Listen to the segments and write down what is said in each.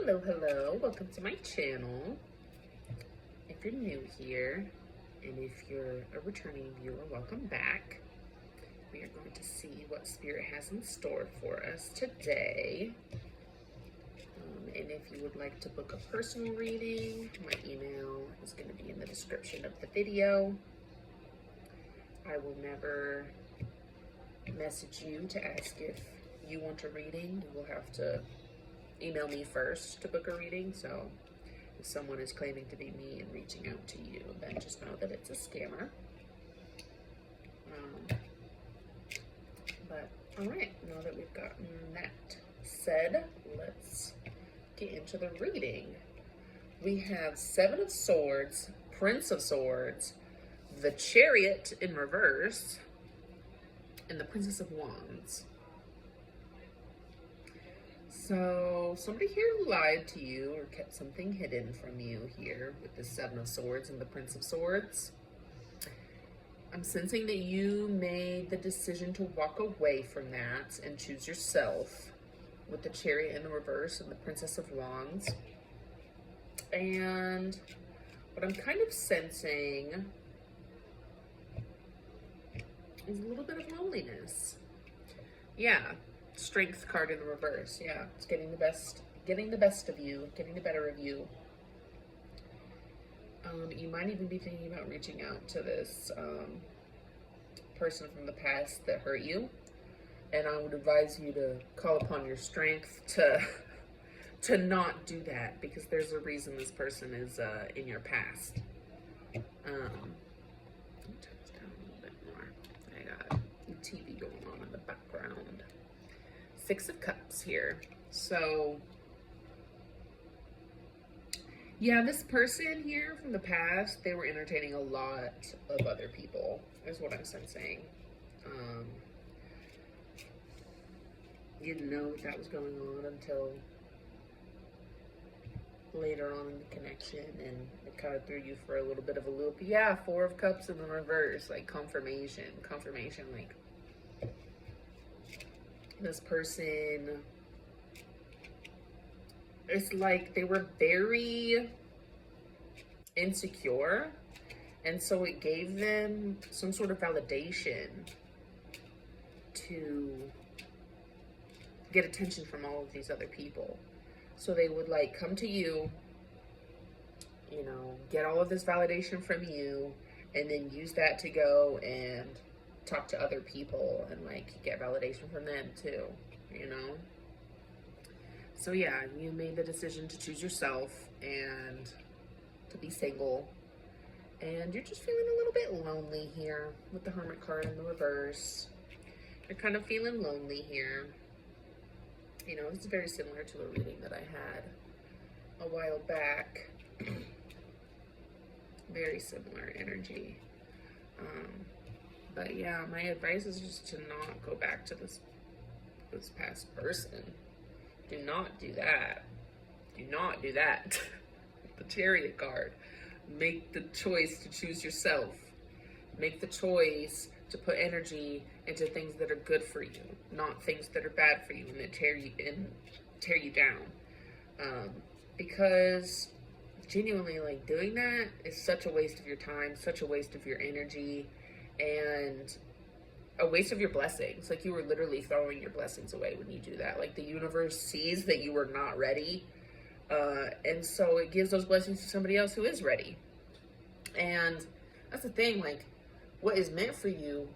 Hello, welcome to my channel. If you're new here, and if you're a returning viewer, welcome back. We are going to see what Spirit has in store for us today. And if you would like to book a personal reading, my email is going to be in the description of the video. I will never message you to ask if you want a reading. You will have to email me first to book a reading. So if someone is claiming to be me and reaching out to you, then just know that it's a scammer. But all right, now that we've gotten that said, let's get into the reading. We have Seven of Swords, Prince of Swords, the Chariot in reverse, and the Princess of Wands. So somebody here lied to you or kept something hidden from you here with the Seven of Swords and the Prince of Swords. I'm sensing that you made the decision to walk away from that and choose yourself with the Chariot in the reverse and the Princess of Wands. And what I'm kind of sensing is a little bit of loneliness. Yeah. Strength card in the reverse. Yeah, it's getting the best of you, getting the better of you. You might even be thinking about reaching out to this person from the past that hurt you, and I would advise you to call upon your strength to not do that, because there's a reason this person is in your past. Let me turn this down a little bit more. I got TV going on in the background. Six of Cups here. So, yeah, this person here from the past, they were entertaining a lot of other people, is what I'm sensing. You didn't know that was going on until later on in the connection, and it kind of threw you for a little bit of a loop. Yeah, Four of Cups in the reverse, like confirmation, like this person, it's like they were very insecure, and so it gave them some sort of validation to get attention from all of these other people. So they would like come to you, you know, get all of this validation from you, and then use that to go and talk to other people and like get validation from them too, you know? So yeah, you made the decision to choose yourself and to be single, and you're just feeling a little bit lonely here with the Hermit card in the reverse. You're kind of feeling lonely here. You know, it's very similar to a reading that I had a while back. Very similar energy. But yeah, my advice is just to not go back to this past person. Do not do that. Do not do that. The Chariot card. Make the choice to choose yourself. Make the choice to put energy into things that are good for you, not things that are bad for you and that tear you down. Because genuinely, like, doing that is such a waste of your time, such a waste of your energy, and a waste of your blessings. Like, you were literally throwing your blessings away when you do that. Like, the universe sees that you were not ready, and so it gives those blessings to somebody else who is ready. And that's the thing, like, what is meant for you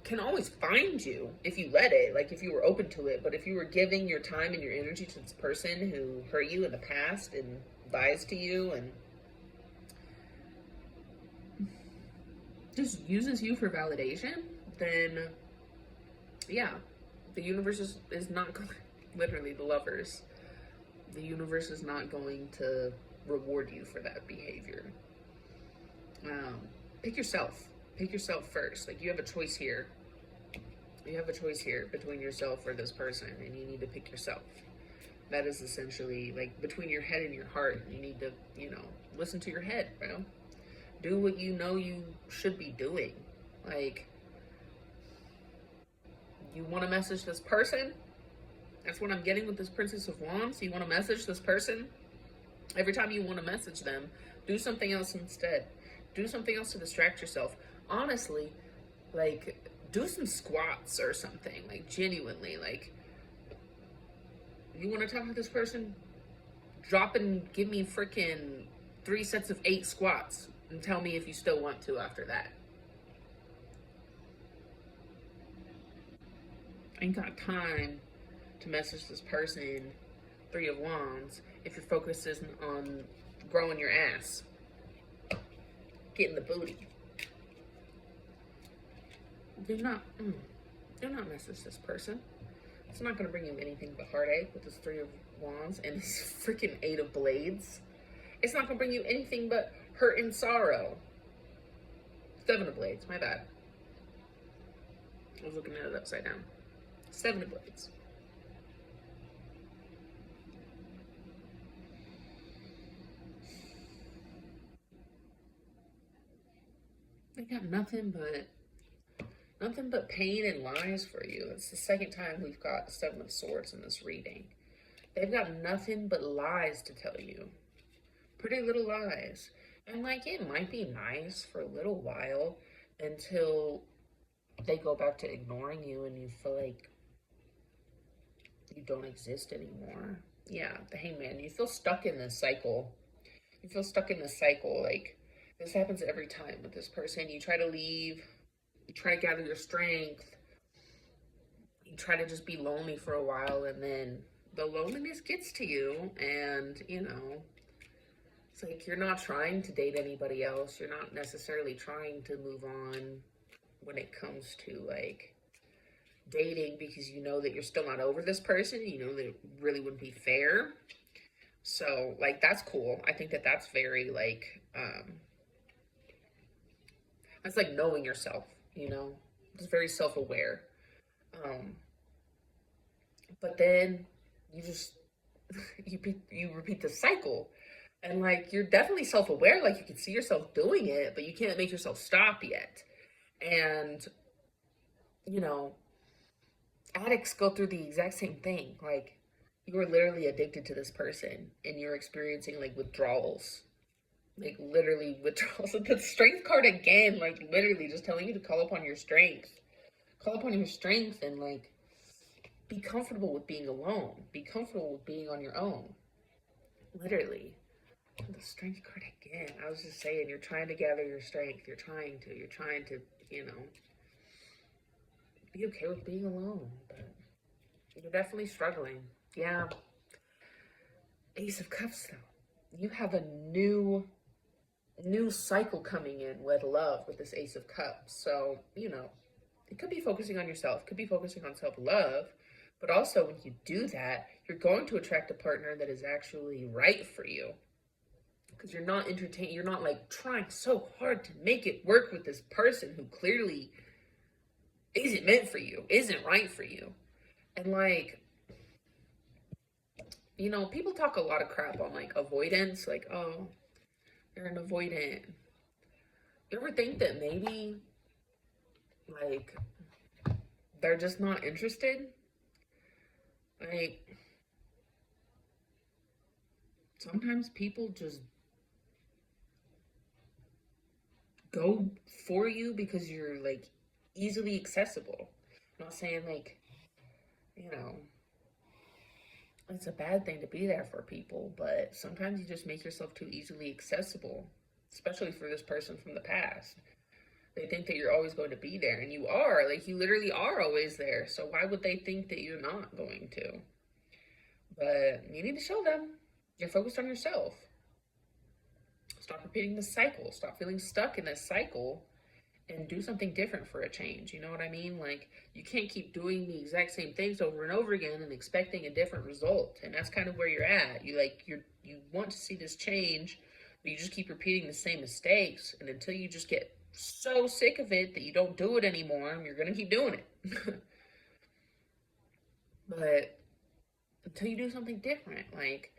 can always find you if you let it, like if you were open to it. But if you were giving your time and your energy to this person who hurt you in the past and lies to you and just uses you for validation, then yeah, the universe is not going, literally the Lovers, the universe is not going to reward you for that behavior. Pick yourself first. Like, you have a choice here. You have a choice here between yourself or this person, and you need to pick yourself. That is essentially, like, between your head and your heart. You need to, you know, listen to your head, bro. Do what you know you should be doing. Like, you want to message this person? That's what I'm getting with this Princess of Wands. You want to message this person? Every time you want to message them, do something else instead. Do something else to distract yourself. Honestly, like, do some squats or something. Like, genuinely. Like, you want to talk to this person? Drop and give me freaking 3 sets of 8 squats and tell me if you still want to after that. I ain't got time to message this person, 3 of Wands, if your focus isn't on growing your ass, getting the booty. Do not message this person. It's not going to bring you anything but heartache with this 3 of Wands and this freaking 8 of Blades. It's not going to bring you anything but hurt and sorrow. 7 of Blades, my bad. I was looking at it upside down. 7 of Blades. They got nothing but pain and lies for you. It's the second time we've got the 7 of Swords in this reading. They've got nothing but lies to tell you. Pretty little lies. And like, it might be nice for a little while until they go back to ignoring you and you feel like you don't exist anymore. Yeah, the Hangman. You feel stuck in this cycle. You feel stuck in this cycle. Like, this happens every time with this person. You try to leave. You try to gather your strength. You try to just be lonely for a while, and then the loneliness gets to you, and, you know, it's like you're not trying to date anybody else. You're not necessarily trying to move on when it comes to, like, dating, because you know that you're still not over this person. You know that it really wouldn't be fair. So, like, that's cool. I think that that's very, like, that's like knowing yourself, you know? It's very self-aware. But then you just, you repeat the cycle. And, like, you're definitely self-aware. Like, you can see yourself doing it, but you can't make yourself stop yet. And, you know, addicts go through the exact same thing. Like, you are literally addicted to this person and you're experiencing, like, withdrawals. Like, literally withdrawals. The strength card again, like, literally just telling you to call upon your strength. Call upon your strength and, like, be comfortable with being alone. Be comfortable with being on your own. Literally. The strength card again. I was just saying, you're trying to gather your strength. You're trying to, you know, be okay with being alone. But you're definitely struggling. Yeah. Ace of Cups, though. You have a new cycle coming in with love with this Ace of Cups. So, you know, it could be focusing on yourself, could be focusing on self-love, but also when you do that, you're going to attract a partner that is actually right for you. Because you're not entertaining, you're not like trying so hard to make it work with this person who clearly isn't meant for you, isn't right for you. And, like, you know, people talk a lot of crap on, like, avoidance, like, oh, you're an avoidant. You ever think that maybe, like, they're just not interested? Like, sometimes people just go for you because you're, like, easily accessible. I'm not saying, like, you know, it's a bad thing to be there for people, but sometimes you just make yourself too easily accessible, especially for this person from the past. They think that you're always going to be there, and you are. Like, you literally are always there. So why would they think that you're not going to? But you need to show them you're focused on yourself. Stop repeating the cycle. Stop feeling stuck in this cycle and do something different for a change. You know what I mean? Like, you can't keep doing the exact same things over and over again and expecting a different result. And that's kind of where you're at. You want to see this change, but you just keep repeating the same mistakes. And until you just get so sick of it that you don't do it anymore, you're going to keep doing it. But until you do something different, like,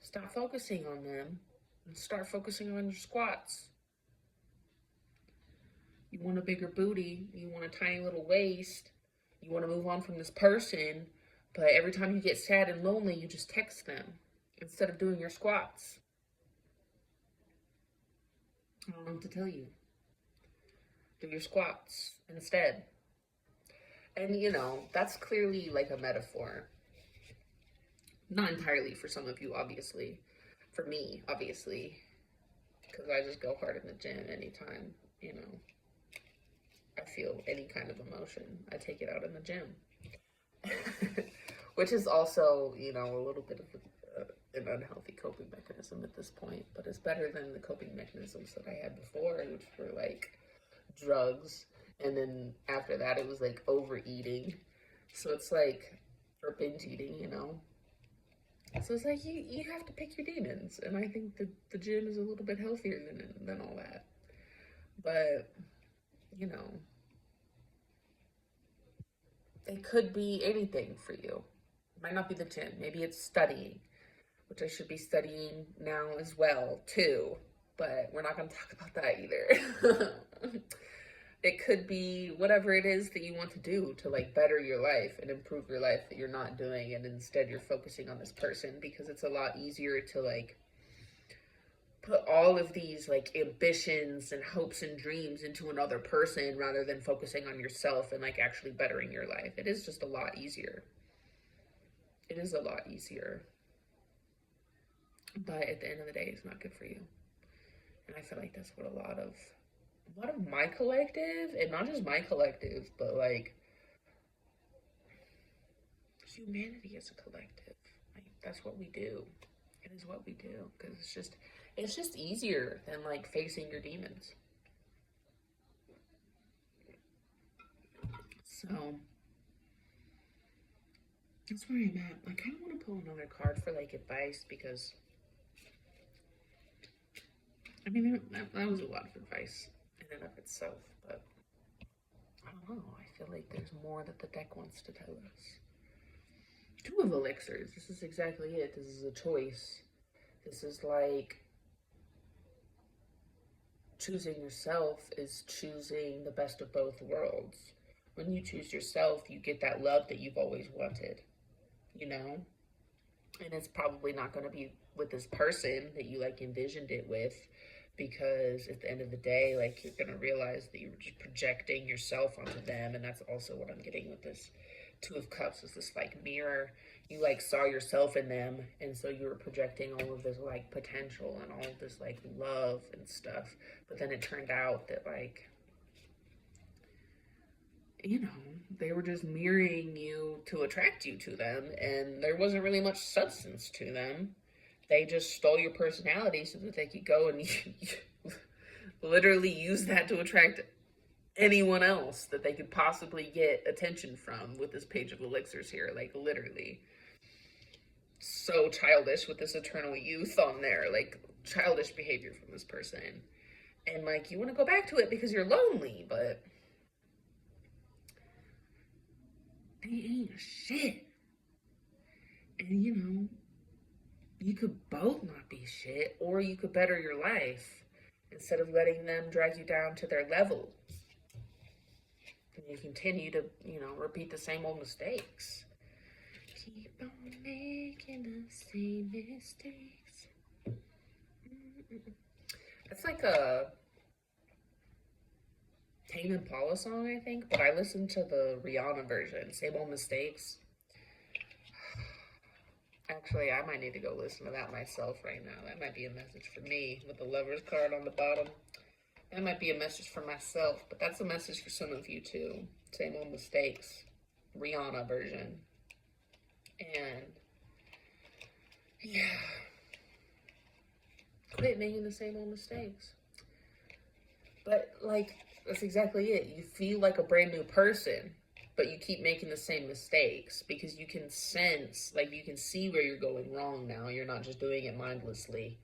stop focusing on them and start focusing on your squats. You want a bigger booty, you want a tiny little waist, you want to move on from this person But every time you get sad and lonely, you just text them instead of doing your squats. I don't know what to tell you. Do your squats instead. And that's clearly like a metaphor. Not entirely for some of you, obviously. For me, obviously. Because I just go hard in the gym anytime, I feel any kind of emotion. I take it out in the gym. Which is also, a little bit of an unhealthy coping mechanism at this point. But it's better than the coping mechanisms that I had before, which were like drugs. And then after that, it was like overeating. So it's like, or binge eating, So it's like you have to pick your demons. And I think the gym is a little bit healthier than all that. But, it could be anything for you. It might not be the gym. Maybe it's studying, which I should be studying now as well, too. But we're not going to talk about that either. It could be whatever it is that you want to do to like better your life and improve your life that you're not doing, and instead you're focusing on this person, because it's a lot easier to like put all of these like ambitions and hopes and dreams into another person rather than focusing on yourself and like actually bettering your life. It is just a lot easier. It is a lot easier. But at the end of the day, it's not good for you. And I feel like that's what a lot of my collective, and not just my collective, but like humanity as a collective. Like that's what we do. It is what we do, because it's just easier than like facing your demons. So that's where I'm at. I kind of want to pull another card for like advice, because I mean that was a lot of advice in and of itself, but I don't know. I feel like there's more that the deck wants to tell us. Two of elixirs. This is exactly it. This is a choice. This is like choosing yourself is choosing the best of both worlds. When you choose yourself, you get that love that you've always wanted, And it's probably not going to be with this person that you like envisioned it with, because at the end of the day, like you're going to realize that you're just projecting yourself onto them. And that's also what I'm getting with this Two of Cups, is this like mirror. You like saw yourself in them, and so you were projecting all of this like potential and all of this like love and stuff. But then it turned out that like, they were just mirroring you to attract you to them, and there wasn't really much substance to them. They just stole your personality so that they could go and literally use that to attract anyone else that they could possibly get attention from with this Page of Elixirs here. Like, literally. So childish with this eternal youth on there. Like, childish behavior from this person. And, like, you want to go back to it because you're lonely, but they ain't shit. And, you could both not be shit, or you could better your life instead of letting them drag you down to their level. And you continue to, repeat the same old mistakes. Keep on making the same mistakes. It's like a Tame Impala song, I think, but I listened to the Rihanna version, Same Old Mistakes. Actually, I might need to go listen to that myself right now. That might be a message for me with the Lover's card on the bottom. That might be a message for myself, but that's a message for some of you too. Same Old Mistakes, Rihanna version. And yeah, quit making the same old mistakes. But like, that's exactly it. You feel like a brand new person, but you keep making the same mistakes because you can sense, like you can see where you're going wrong now. You're not just doing it mindlessly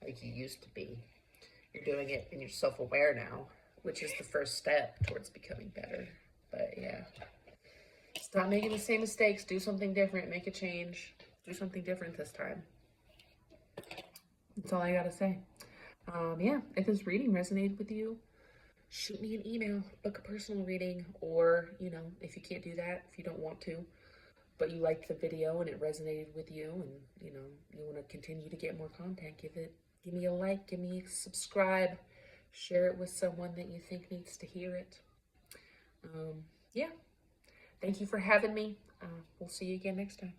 like you used to be. You're doing it and you're self-aware now, which is the first step towards becoming better. But yeah, stop making the same mistakes. Do something different. Make a change. Do something different this time. That's all I gotta say. Yeah, if this reading resonated with you, shoot me an email, book a personal reading, or, if you can't do that, if you don't want to, but you liked the video and it resonated with you, and you know you want to continue to get more content, give me a like, give me a subscribe, share it with someone that you think needs to hear it. Yeah, thank you for having me. We'll see you again next time.